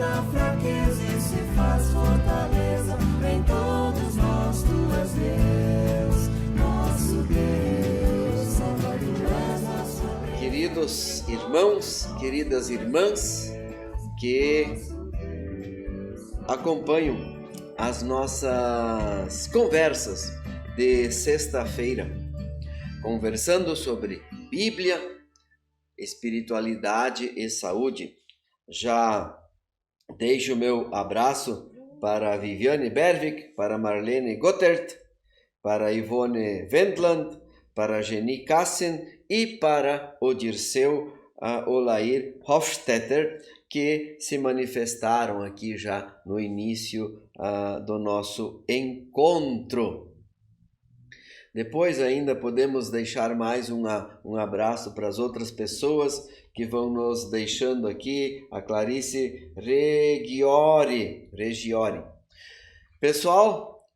da fraqueza e se faz fortaleza. Em todos nós tu és Deus, nosso Deus, Salvador és nosso Deus. Queridos irmãos, queridas irmãs, que acompanham as nossas conversas de sexta-feira, conversando sobre Bíblia, espiritualidade e saúde. Já deixo o meu abraço para Viviane Berwick, para Marlene Gottert, para Ivone Wendland, para Jenny Kassen e para o Dirceu Olair Hofstetter, que se manifestaram aqui já no início do nosso encontro. Depois ainda podemos deixar mais um abraço para as outras pessoas que vão nos deixando aqui, a Clarice Regiori. Pessoal,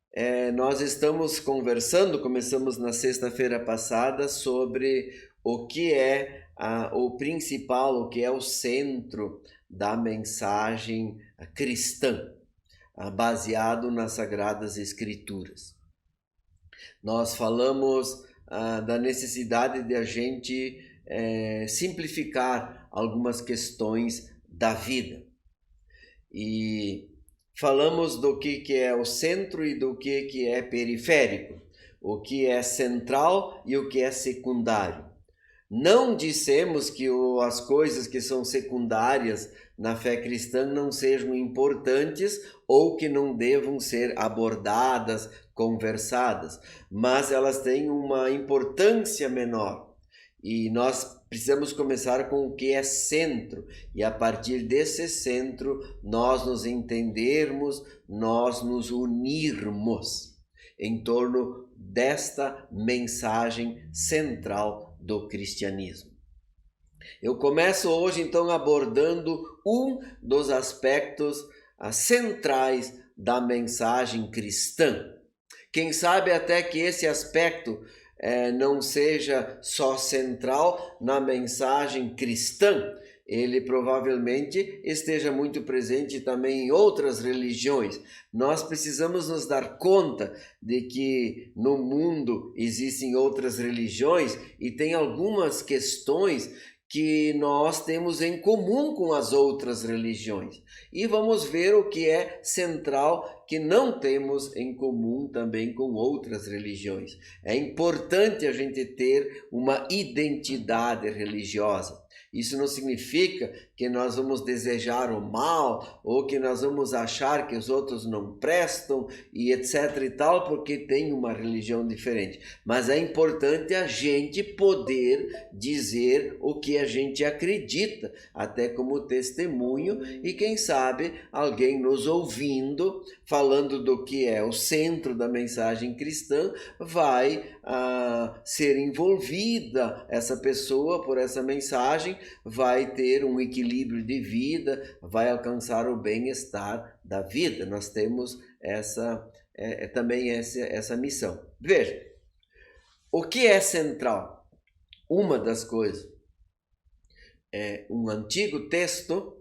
nós estamos conversando, começamos na sexta-feira passada, sobre o que é o principal, o que é o centro da mensagem cristã, baseado nas Sagradas Escrituras. Nós falamos da necessidade de a gente simplificar algumas questões da vida. E falamos do que é o centro e do que é periférico, o que é central e o que é secundário. Não dissemos que as coisas que são secundárias na fé cristã não sejam importantes ou que não devam ser abordadas, conversadas, mas elas têm uma importância menor. E nós precisamos começar com o que é centro, e a partir desse centro nós nos entendermos, nós nos unirmos em torno desta mensagem central do cristianismo. Eu começo hoje então abordando um dos aspectos centrais da mensagem cristã. Quem sabe até que esse aspecto não seja só central na mensagem cristã, ele provavelmente esteja muito presente também em outras religiões. Nós precisamos nos dar conta de que no mundo existem outras religiões e tem algumas questões que nós temos em comum com as outras religiões. E vamos ver o que é central que não temos em comum também com outras religiões. É importante a gente ter uma identidade religiosa. Isso não significa que nós vamos desejar o mal ou que nós vamos achar que os outros não prestam e etc e tal, porque tem uma religião diferente. Mas é importante a gente poder dizer o que a gente acredita, até como testemunho, e quem sabe alguém nos ouvindo, falando do que é o centro da mensagem cristã, vai ser envolvida essa pessoa por essa mensagem, vai ter um equilíbrio de vida, vai alcançar o bem-estar da vida. Nós temos também essa missão. Veja, o que é central? Uma das coisas é um antigo texto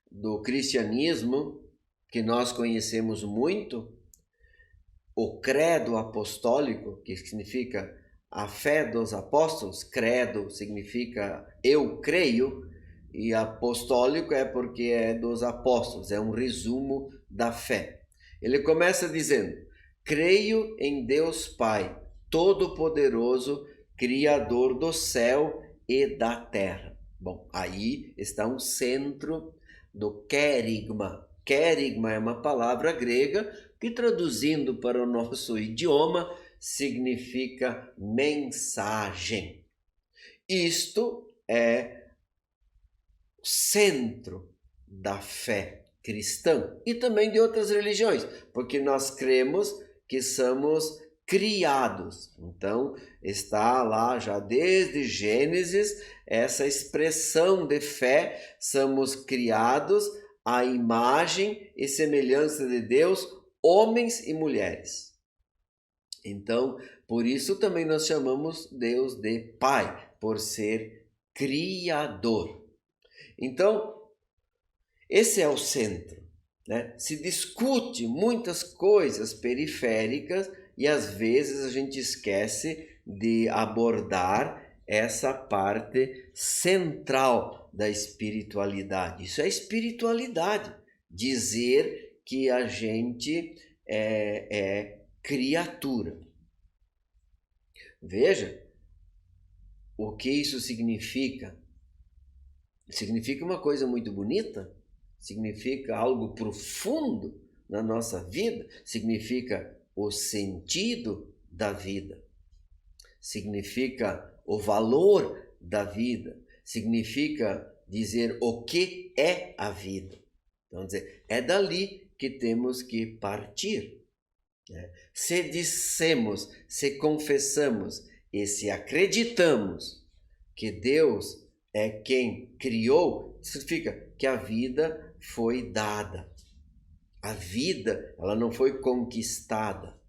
do cristianismo que nós conhecemos muito, o credo apostólico, que significa a fé dos apóstolos. Credo significa eu creio, e apostólico é porque é dos apóstolos, é um resumo da fé. Ele começa dizendo: creio em Deus Pai, Todo-Poderoso, Criador do céu e da terra. Bom, aí está um centro do querigma. Querigma é uma palavra grega que, traduzindo para o nosso idioma, significa mensagem. Isto é o centro da fé cristã e também de outras religiões, porque nós cremos que somos criados. Então, está lá já desde Gênesis essa expressão de fé: somos criados à imagem e semelhança de Deus, homens e mulheres. Então, por isso também nós chamamos Deus de Pai, por ser Criador. Então, esse é o centro, né? Se discute muitas coisas periféricas e às vezes a gente esquece de abordar essa parte central da espiritualidade. Isso é espiritualidade, dizer que a gente é criatura. Veja o que isso significa. Significa uma coisa muito bonita, significa algo profundo na nossa vida, significa o sentido da vida, significa o valor da vida, significa dizer o que é a vida. Então, dizer, é dali que temos que partir. Se dissemos, se confessamos e se acreditamos que Deus é quem criou, significa que a vida foi dada. A vida, ela não foi conquistada.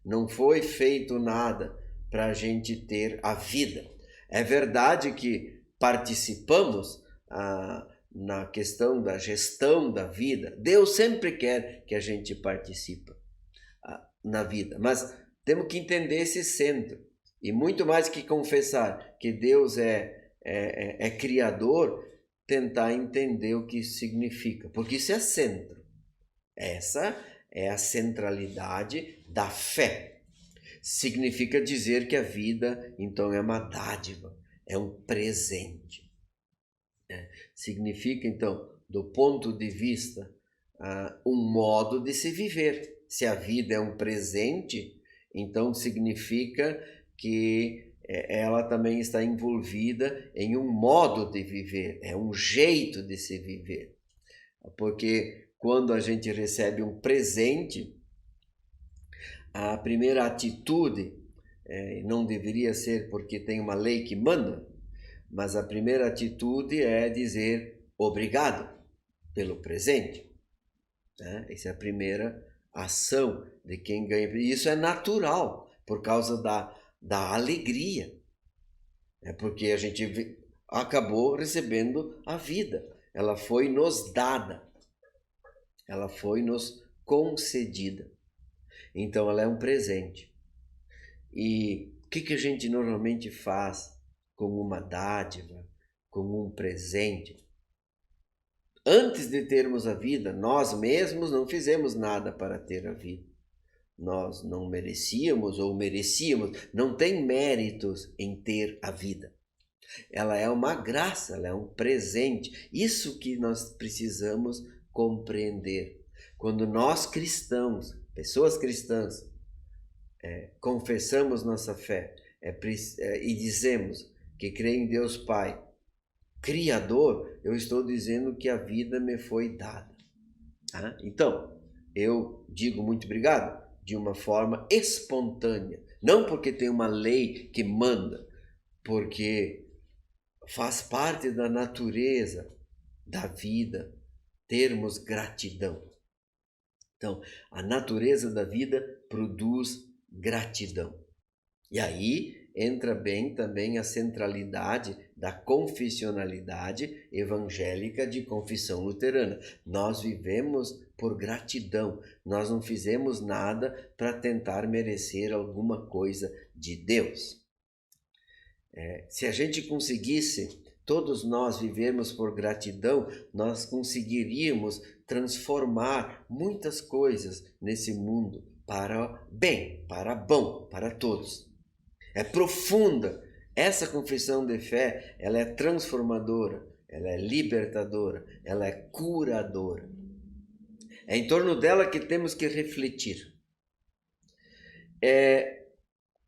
Não foi feito nada para a gente ter a vida. É verdade que participamos na questão da gestão da vida. Deus sempre quer que a gente participe na vida, mas temos que entender esse centro. E muito mais que confessar que Deus é criador, tentar entender o que isso significa, porque isso é centro. Essa é a centralidade da fé. Significa dizer que a vida, então, é uma dádiva, é um presente. Significa, então, do ponto de vista, um modo de se viver. Se a vida é um presente, então significa que ela também está envolvida em um modo de viver, é um jeito de se viver. Porque quando a gente recebe um presente, a primeira atitude, não deveria ser porque tem uma lei que manda, mas a primeira atitude é dizer obrigado pelo presente. Essa é a primeira ação de quem ganha. E isso é natural, por causa da alegria. É porque a gente acabou recebendo a vida. Ela foi nos dada. Ela foi nos concedida. Então ela é um presente. E o que a gente normalmente faz com uma dádiva, com um presente? Antes de termos a vida, nós mesmos não fizemos nada para ter a vida. Nós não merecíamos ou merecíamos, não tem méritos em ter a vida. Ela é uma graça, ela é um presente. Isso que nós precisamos compreender. Quando nós cristãos, pessoas cristãs, confessamos nossa fé e dizemos que creio em Deus Pai, Criador, eu estou dizendo que a vida me foi dada. Então, eu digo muito obrigado de uma forma espontânea. Não porque tem uma lei que manda, porque faz parte da natureza da vida termos gratidão. Então, a natureza da vida produz gratidão. E aí entra bem também a centralidade da confessionalidade evangélica de confissão luterana. Nós vivemos por gratidão, nós não fizemos nada para tentar merecer alguma coisa de Deus. Se a gente conseguisse, todos nós vivermos por gratidão, nós conseguiríamos transformar muitas coisas nesse mundo para bem, para bom, para todos. É profunda. Essa confissão de fé, ela é transformadora, ela é libertadora, ela é curadora. É em torno dela que temos que refletir.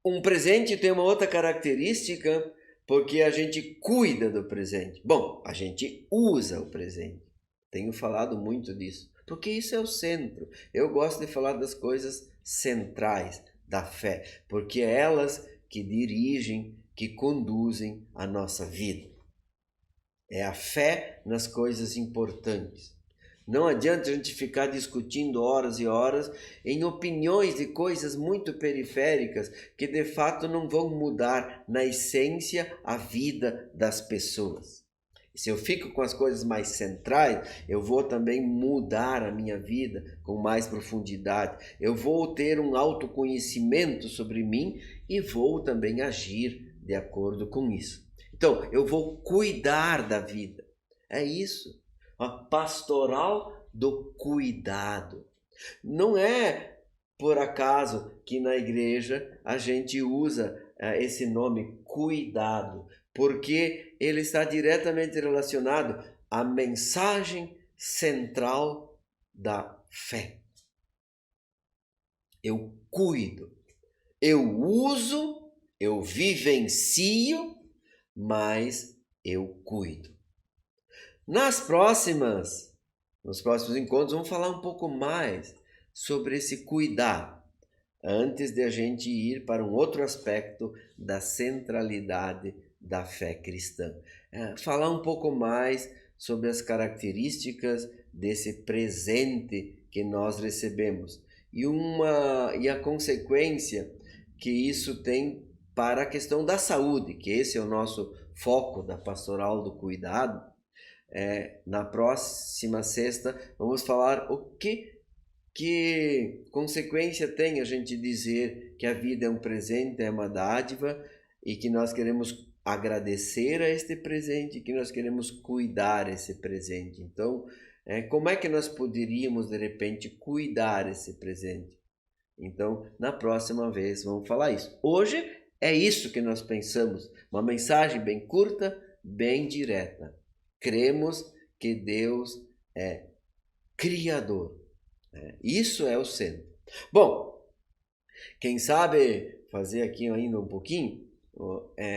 Um presente tem uma outra característica, porque a gente cuida do presente. Bom, a gente usa o presente. Tenho falado muito disso, porque isso é o centro. Eu gosto de falar das coisas centrais da fé, porque é elas que dirigem, que conduzem a nossa vida. É a fé nas coisas importantes. Não adianta a gente ficar discutindo horas e horas em opiniões de coisas muito periféricas que de fato não vão mudar na essência a vida das pessoas. Se eu fico com as coisas mais centrais, eu vou também mudar a minha vida com mais profundidade. Eu vou ter um autoconhecimento sobre mim e vou também agir de acordo com isso. Então, eu vou cuidar da vida. É isso. A pastoral do cuidado. Não é por acaso que na igreja a gente usa esse nome cuidado, porque ele está diretamente relacionado à mensagem central da fé. Eu cuido, eu uso, eu vivencio, mas eu cuido. Nos próximos encontros, vamos falar um pouco mais sobre esse cuidar, antes de a gente ir para um outro aspecto da centralidade da fé cristã. Falar um pouco mais sobre as características desse presente que nós recebemos e a consequência que isso tem para a questão da saúde, que esse é o nosso foco da pastoral do cuidado. Na próxima sexta vamos falar o que consequência tem a gente dizer que a vida é um presente, é uma dádiva e que nós queremos agradecer a este presente, que nós queremos cuidar esse presente. Então, como é que nós poderíamos de repente cuidar esse presente? Então, na próxima vez vamos falar isso. Hoje é isso que nós pensamos, uma mensagem bem curta, bem direta. Cremos que Deus é Criador. Isso é o centro. Bom, quem sabe fazer aqui ainda um pouquinho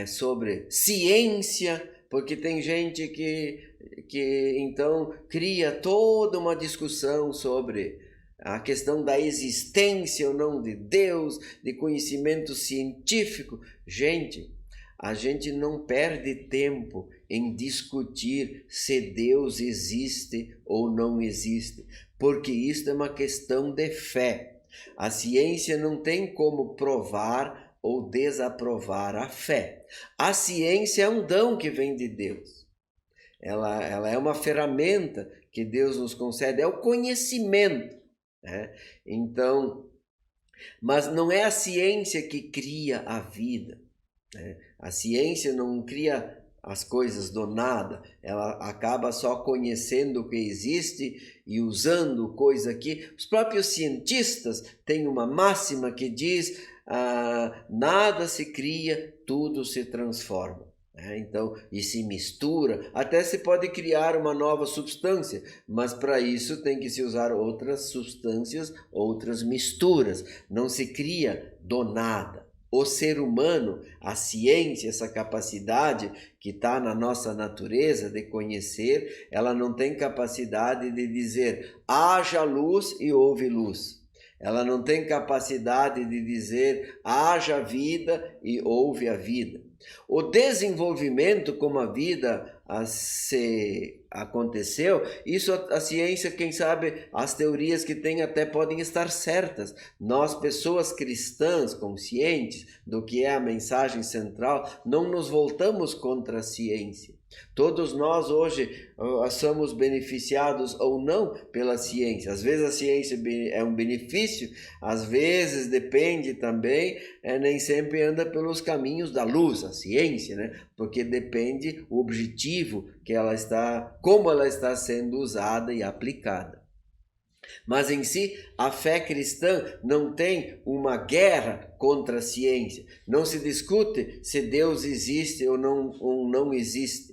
sobre ciência, porque tem gente que então cria toda uma discussão sobre a questão da existência ou não de Deus, de conhecimento científico. Gente, a gente não perde tempo em discutir se Deus existe ou não existe, porque isso é uma questão de fé. A ciência não tem como provar ou desaprovar a fé. A ciência é um dom que vem de Deus. Ela é uma ferramenta que Deus nos concede, é o conhecimento. Então, mas não é a ciência que cria a vida. A ciência não cria as coisas do nada, ela acaba só conhecendo o que existe e usando coisa que os próprios cientistas têm uma máxima que diz: nada se cria, tudo se transforma. Então, e se mistura, até se pode criar uma nova substância, mas para isso tem que se usar outras substâncias, outras misturas, não se cria do nada. O ser humano, a ciência, essa capacidade que está na nossa natureza de conhecer, ela não tem capacidade de dizer haja luz e houve luz. Ela não tem capacidade de dizer haja vida e houve a vida. O desenvolvimento como a vida se aconteceu, isso a ciência, quem sabe, as teorias que tem até podem estar certas. Nós, pessoas cristãs, conscientes do que é a mensagem central, não nos voltamos contra a ciência. Todos nós hoje somos beneficiados ou não pela ciência. Às vezes a ciência é um benefício, às vezes depende também, nem sempre anda pelos caminhos da luz, a ciência, né? Porque depende o objetivo que ela está, como ela está sendo usada e aplicada. Mas em si, a fé cristã não tem uma guerra contra a ciência. Não se discute se Deus existe ou não existe.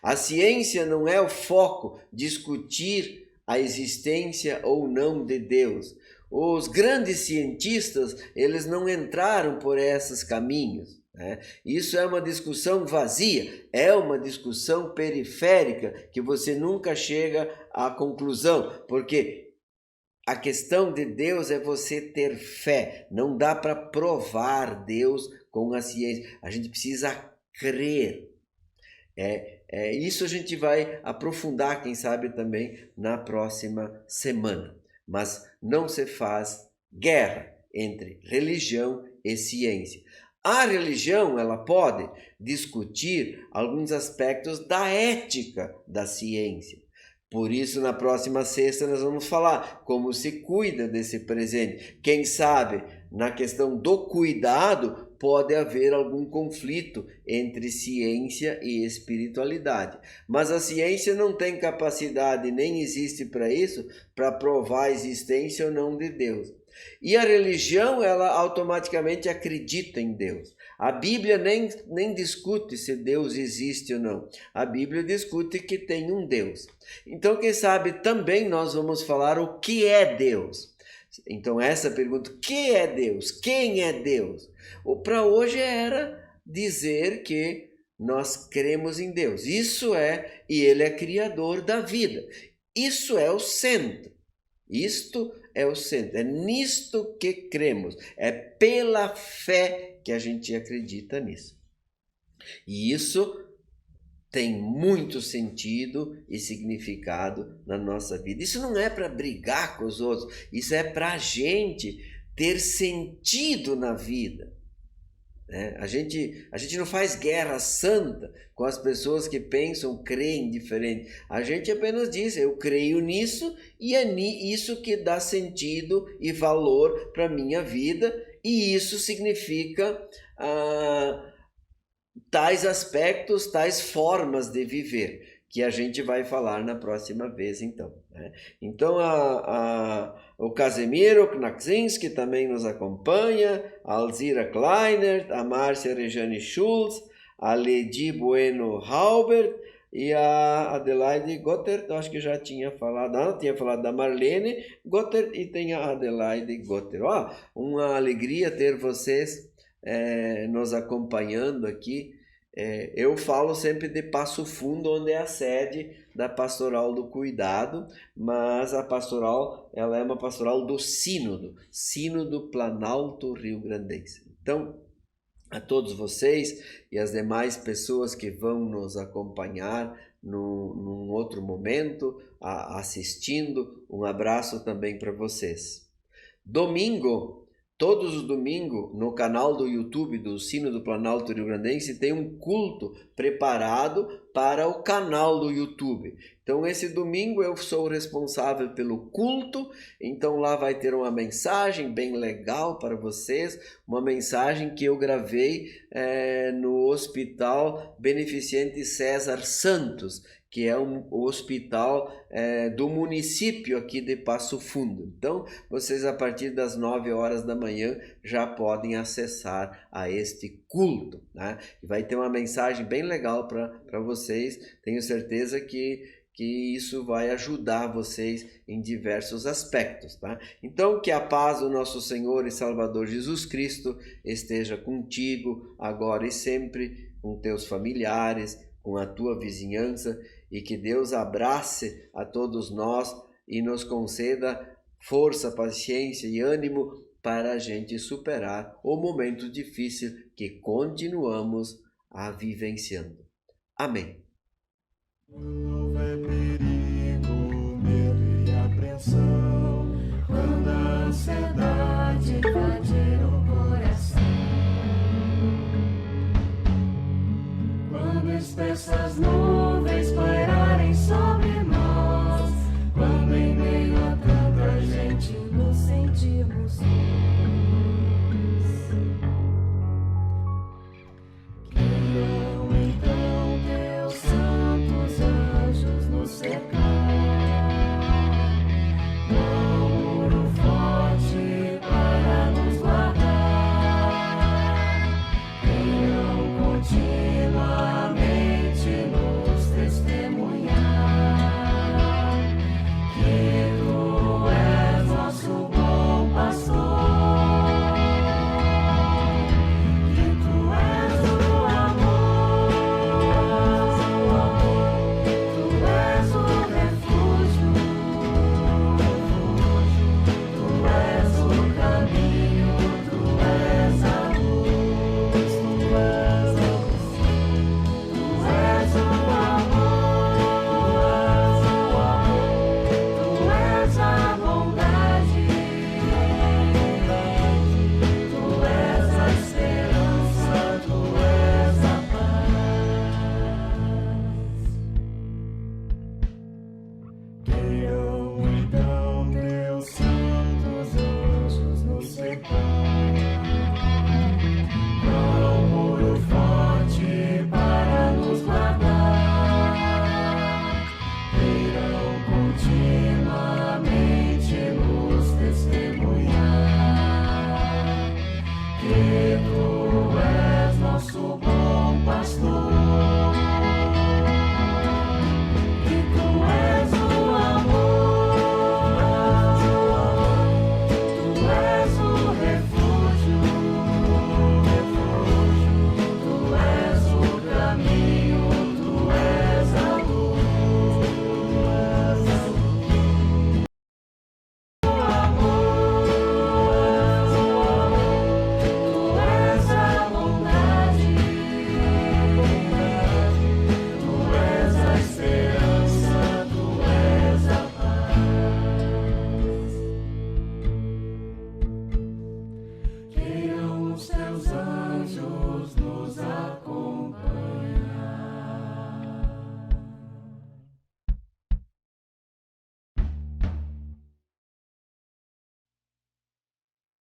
A ciência não é o foco, discutir a existência ou não de Deus. Os grandes cientistas, eles não entraram por esses caminhos. Isso é uma discussão vazia, é uma discussão periférica que você nunca chega à conclusão, porque a questão de Deus é você ter fé. Não dá para provar Deus com a ciência. A gente precisa crer. Isso a gente vai aprofundar, quem sabe, também na próxima semana. Mas não se faz guerra entre religião e ciência. A religião, ela pode discutir alguns aspectos da ética da ciência. Por isso, na próxima sexta, nós vamos falar como se cuida desse presente. Quem sabe, na questão do cuidado, pode haver algum conflito entre ciência e espiritualidade. Mas a ciência não tem capacidade, nem existe para isso, para provar a existência ou não de Deus. E a religião, ela automaticamente acredita em Deus. A Bíblia nem discute se Deus existe ou não. A Bíblia discute que tem um Deus. Então, quem sabe, também nós vamos falar o que é Deus. Então, essa pergunta, o que é Deus? Quem é Deus? Para hoje era dizer que nós cremos em Deus. Isso é, e Ele é criador da vida. Isso é o centro. Isto é o centro, é nisto que cremos, é pela fé que a gente acredita nisso. E isso tem muito sentido e significado na nossa vida. Isso não é para brigar com os outros, isso é para a gente ter sentido na vida. A gente não faz guerra santa com as pessoas que pensam, creem diferente. A gente apenas diz, eu creio nisso e é isso que dá sentido e valor para a minha vida, e isso significa tais aspectos, tais formas de viver, que a gente vai falar na próxima vez, então. Então, o Casemiro Knaczynski também nos acompanha, a Alzira Kleiner, a Márcia Rejane Schultz, a Ledi Bueno Halbert e a Adelaide Gotter, acho que já tinha falado, tinha falado da Marlene Gotter e tem a Adelaide Gotter. Uma alegria ter vocês nos acompanhando aqui. Eu falo sempre de Passo Fundo, onde é a sede da Pastoral do Cuidado, mas a pastoral, ela é uma pastoral do Sínodo Planalto Rio-Grandense. Então, a todos vocês e as demais pessoas que vão nos acompanhar num outro momento, assistindo, um abraço também para vocês. Todos os domingos, no canal do YouTube do Sínodo Planalto Rio-Grandense, tem um culto preparado para o canal do YouTube. Então, esse domingo eu sou responsável pelo culto, então lá vai ter uma mensagem bem legal para vocês, uma mensagem que eu gravei no Hospital Beneficente César Santos, que é um hospital do município aqui de Passo Fundo. Então, vocês a partir das 9 horas da manhã já podem acessar a este culto, né? Vai ter uma mensagem bem legal para vocês, tenho certeza que isso vai ajudar vocês em diversos aspectos, tá? Então, que a paz do nosso Senhor e Salvador Jesus Cristo esteja contigo, agora e sempre, com teus familiares, com a tua vizinhança, e que Deus abrace a todos nós e nos conceda força, paciência e ânimo para a gente superar o momento difícil que continuamos a vivenciando. Amém.